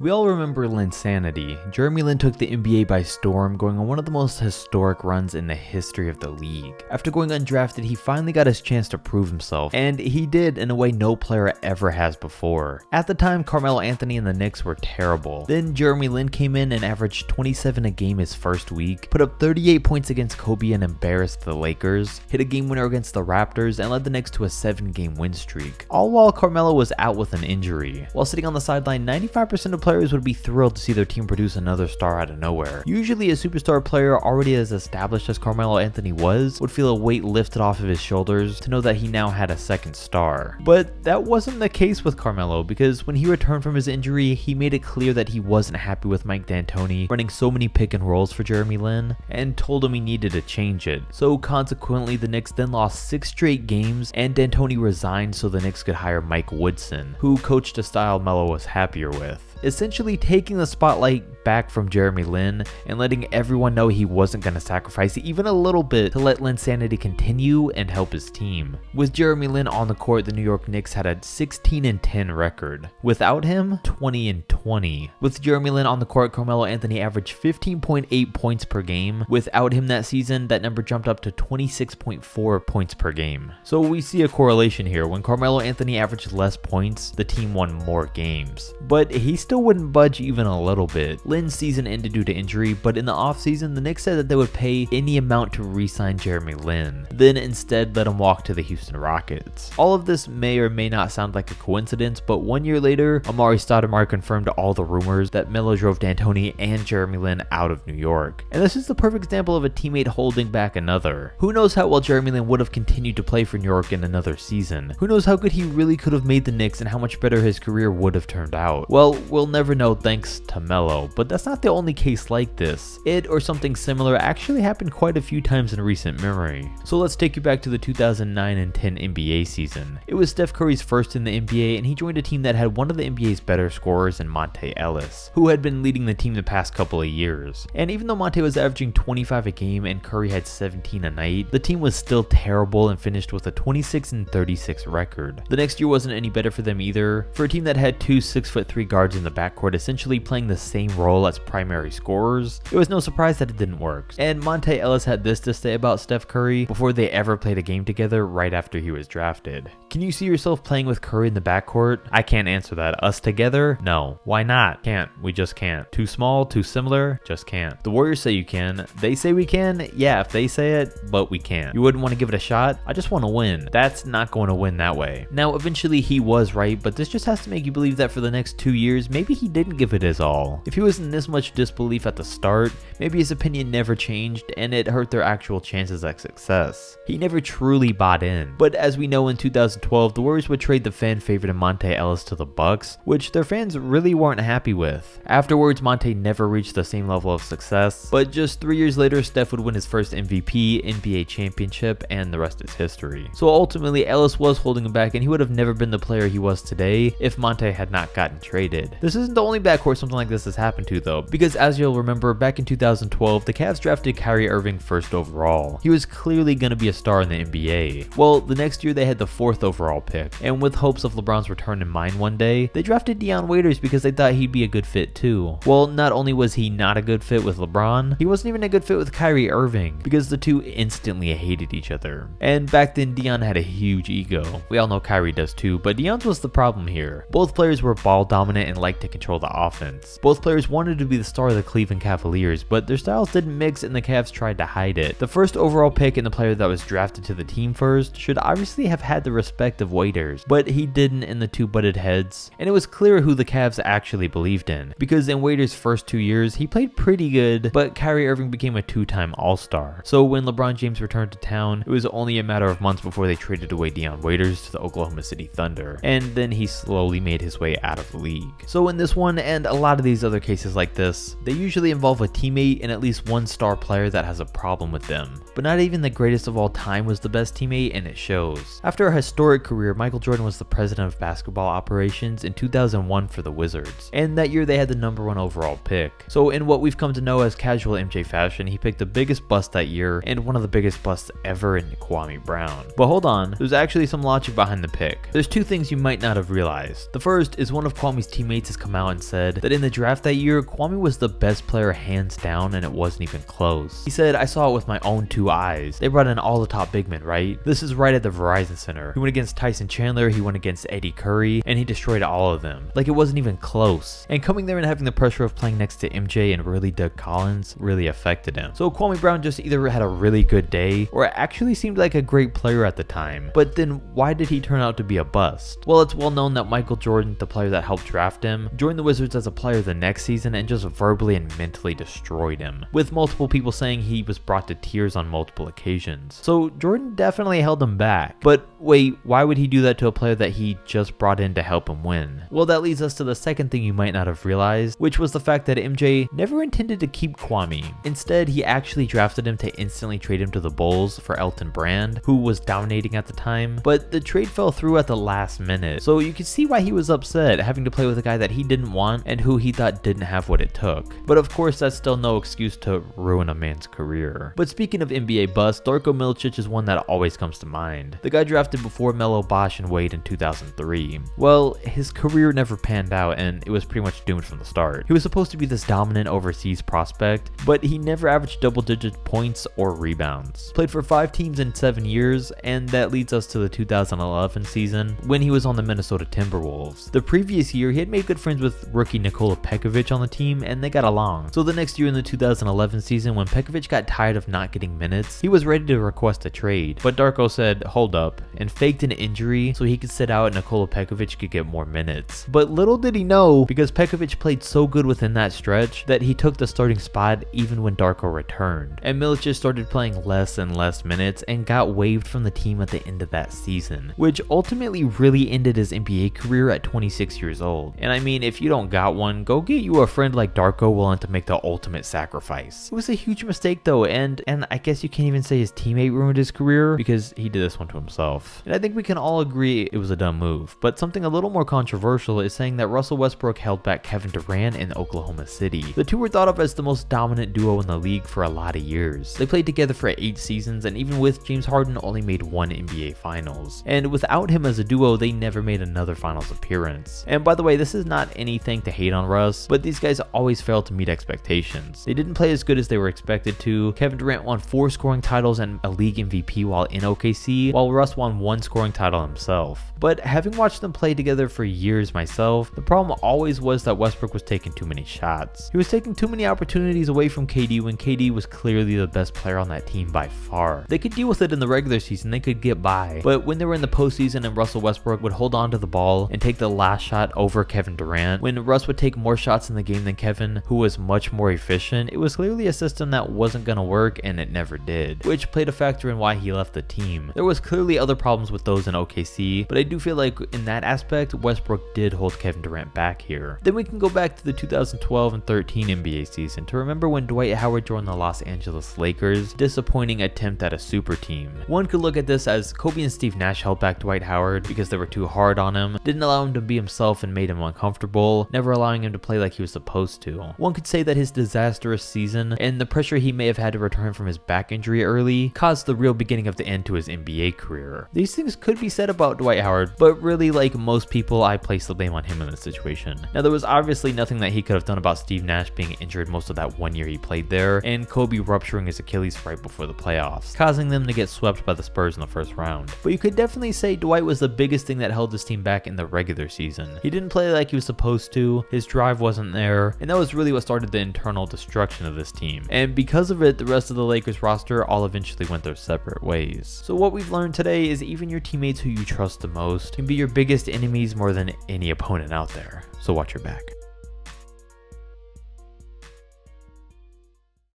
We all remember Linsanity. Jeremy Lin took the NBA by storm, going on one of the most historic runs in the history of the league. After going undrafted, he finally got his chance to prove himself, and he did in a way no player ever has before. At the time, Carmelo Anthony and the Knicks were terrible. Then Jeremy Lin came in and averaged 27 a game his first week, put up 38 points against Kobe and embarrassed the Lakers, hit a game winner against the Raptors, and led the Knicks to a 7-game win streak. All while Carmelo was out with an injury. While sitting on the sideline, 95% of players would be thrilled to see their team produce another star out of nowhere. Usually a superstar player already as established as Carmelo Anthony would feel a weight lifted off of his shoulders to know that he now had a second star. But that wasn't the case with Carmelo, because when he returned from his injury, he made it clear that he wasn't happy with Mike D'Antoni running so many pick and rolls for Jeremy Lin, and told him he needed to change it. So consequently, the Knicks then lost 6 straight games, and D'Antoni resigned so the Knicks could hire Mike Woodson, who coached a style Melo was happier with, essentially taking the spotlight back from Jeremy Lin and letting everyone know he wasn't going to sacrifice even a little bit to let Linsanity continue and help his team. With Jeremy Lin on the court, the New York Knicks had a 16-10 record. Without him, 20-20. With Jeremy Lin on the court, Carmelo Anthony averaged 15.8 points per game. Without him that season, that number jumped up to 26.4 points per game. So we see a correlation here. When Carmelo Anthony averaged less points, the team won more games. But he still wouldn't budge even a little bit. Lin's season ended due to injury, but in the offseason, the Knicks said that they would pay any amount to re-sign Jeremy Lin, then instead let him walk to the Houston Rockets. All of this may or may not sound like a coincidence, but 1 year later, Amari Stoudemire confirmed all the rumors that Melo drove D'Antoni and Jeremy Lin out of New York. And this is the perfect example of a teammate holding back another. Who knows how well Jeremy Lin would have continued to play for New York in another season? Who knows how good he really could have made the Knicks and how much better his career would have turned out? Well, we'll never know thanks to Melo, but that's not the only case like this. It or something similar actually happened quite a few times in recent memory. So let's take you back to the 2009 and 10 NBA season. It was Steph Curry's first in the NBA, and he joined a team that had one of the NBA's better scorers in Monte Ellis, who had been leading the team the past couple of years. And even though Monte was averaging 25 a game and Curry had 17 a night, the team was still terrible and finished with a 26-36 record. The next year wasn't any better for them either. For a team that had two 6'3" guards in the backcourt essentially playing the same role as primary scorers, it was no surprise that it didn't work. And Monte Ellis had this to say about Steph Curry before they ever played a game together right after he was drafted. "Can you see yourself playing with Curry in the backcourt? I can't answer that. Us together? No. Why not? Can't. We just can't. Too small? Too similar? Just can't. The Warriors say you can. They say we can? Yeah, if they say it, but we can't. You wouldn't want to give it a shot? I just want to win. That's not going to win that way." Now, eventually he was right, but this just has to make you believe that for the next 2 years, maybe he didn't give it his all. If he was in this much disbelief at the start, maybe his opinion never changed and it hurt their actual chances at success. He never truly bought in. But as we know, in 2012, the Warriors would trade the fan favorite Monte Ellis to the Bucks, which their fans really weren't happy with. Afterwards, Monte never reached the same level of success, but just 3 years later, Steph would win his first MVP, NBA championship, and the rest is history. So ultimately, Ellis was holding him back, and he would have never been the player he was today if Monte had not gotten traded. This isn't the only backcourt something like this has happened to though, because as you'll remember, back in 2012, the Cavs drafted Kyrie Irving first overall. He was clearly going to be a star in the NBA. Well, the next year they had the 4th overall pick, and with hopes of LeBron's return in mind one day, they drafted Dion Waiters because they thought he'd be a good fit too. Well, not only was he not a good fit with LeBron, he wasn't even a good fit with Kyrie Irving, because the two instantly hated each other. And back then, Dion had a huge ego. We all know Kyrie does too, but Dion's was the problem here. Both players were ball dominant and liked to control the offense. Both players wanted to be the star of the Cleveland Cavaliers, but their styles didn't mix and the Cavs tried to hide it. The first overall pick and the player that was drafted to the team first should obviously have had the respect of Waiters, but he didn't, and the two butted heads. And it was clear who the Cavs actually believed in, because in Waiters' first 2 years, he played pretty good, but Kyrie Irving became a 2-time All-Star. So when LeBron James returned to town, it was only a matter of months before they traded away Dion Waiters to the Oklahoma City Thunder, and then he slowly made his way out of the league. So in this one and a lot of these other cases cases like this, they usually involve a teammate and at least one star player that has a problem with them. But not even the greatest of all time was the best teammate, and it shows. After a historic career, Michael Jordan was the president of basketball operations in 2001 for the Wizards, and that year they had the #1 overall pick. So in what we've come to know as casual MJ fashion, he picked the biggest bust that year and one of the biggest busts ever in Kwame Brown. But hold on, there's actually some logic behind the pick. There's two things you might not have realized. The first is one of Kwame's teammates has come out and said that in the draft that year, Kwame was the best player hands down and it wasn't even close. He said, "I saw it with my own 2 eyes. They brought in all the top big men, right? This is right at the Verizon Center. He went against Tyson Chandler, he went against Eddie Curry, and he destroyed all of them. Like it wasn't even close." And coming there and having the pressure of playing next to MJ and really Doug Collins really affected him. So Kwame Brown just either had a really good day or actually seemed like a great player at the time. But then why did he turn out to be a bust? Well, it's well known that Michael Jordan, the player that helped draft him, joined the Wizards as a player the next season and just verbally and mentally destroyed him, with multiple people saying he was brought to tears on multiple occasions. So Jordan definitely held him back. But wait, why would he do that to a player that he just brought in to help him win? Well, that leads us to the second thing you might not have realized, which was the fact that MJ never intended to keep Kwame. Instead, he actually drafted him to instantly trade him to the Bulls for Elton Brand, who was dominating at the time, but the trade fell through at the last minute. So you can see why he was upset, having to play with a guy that he didn't want and who he thought didn't have what it took. But of course, that's still no excuse to ruin a man's career. But speaking of NBA busts, Darko Milicic is one that always comes to mind. The guy drafted before Melo, Bosh, and Wade in 2003. Well, his career never panned out and it was pretty much doomed from the start. He was supposed to be this dominant overseas prospect, but he never averaged double-digit points or rebounds. Played for 5 teams in 7 years, and that leads us to the 2011 season when he was on the Minnesota Timberwolves. The previous year, he had made good friends with rookie Nikola Pekovic on the team, and they got along. So the next year in the 2011 season, when Pekovic got tired of not getting minutes, he was ready to request a trade. But Darko said, "Hold up," and faked an injury so he could sit out and Nikola Pekovic could get more minutes. But little did he know, because Pekovic played so good within that stretch that he took the starting spot even when Darko returned. And Milicic started playing less and less minutes and got waived from the team at the end of that season, which ultimately really ended his NBA career at 26 years old. And I mean, if you don't got one, go get you a friend like Darko willing to make the ultimate sacrifice. It was a huge mistake though, and I guess you can't even say his teammate ruined his career because he did this one to himself. And I think we can all agree it was a dumb move. But something a little more controversial is saying that Russell Westbrook held back Kevin Durant in Oklahoma City. The two were thought of as the most dominant duo in the league for a lot of years. They played together for 8 seasons, and even with James Harden only made 1 NBA Finals. And without him as a duo, they never made another Finals appearance. And by the way, this is not anything to hate on Russ, but these guys always failed to meet expectations. They didn't play as good as they were expected to. Kevin Durant won 4 scoring titles and a league MVP while in OKC, while Russ won 1 scoring title himself. But having watched them play together for years myself, the problem always was that Westbrook was taking too many shots. He was taking too many opportunities away from KD when KD was clearly the best player on that team by far. They could deal with it in the regular season, they could get by. But when they were in the postseason and Russell Westbrook would hold on to the ball and take the last shot over Kevin Durant, when Russ would take more shots in the game than Kevin, who was much more efficient, it was clearly a system that wasn't gonna work, and it never did, which played a factor in why he left the team. There was clearly other problems with those in OKC, but I do feel like in that aspect, Westbrook did hold Kevin Durant back here. Then we can go back to the 2012 and 13 NBA season to remember when Dwight Howard joined the Los Angeles Lakers, disappointing attempt at a super team. One could look at this as Kobe and Steve Nash held back Dwight Howard because they were too hard on him, didn't allow him to be himself and made him uncomfortable, never allowing him to play like he was supposed to. One could say that his disastrous season and the pressure he may have had to return from his back injury early caused the real beginning of the end to his NBA career. These things could be said about Dwight Howard, but really, like most people, I place the blame on him in this situation. Now, there was obviously nothing that he could have done about Steve Nash being injured most of that 1 year he played there, and Kobe rupturing his Achilles right before the playoffs, causing them to get swept by the Spurs in the first round. But you could definitely say Dwight was the biggest thing that held this team back in the regular season. He didn't play like he was supposed to, his drive wasn't there, and that was really what started the internal destruction of this team. And because of it, the rest of the Lakers roster all eventually went their separate ways. So what we've learned today is even your teammates who you trust the most can be your biggest enemies more than any opponent out there. So watch your back.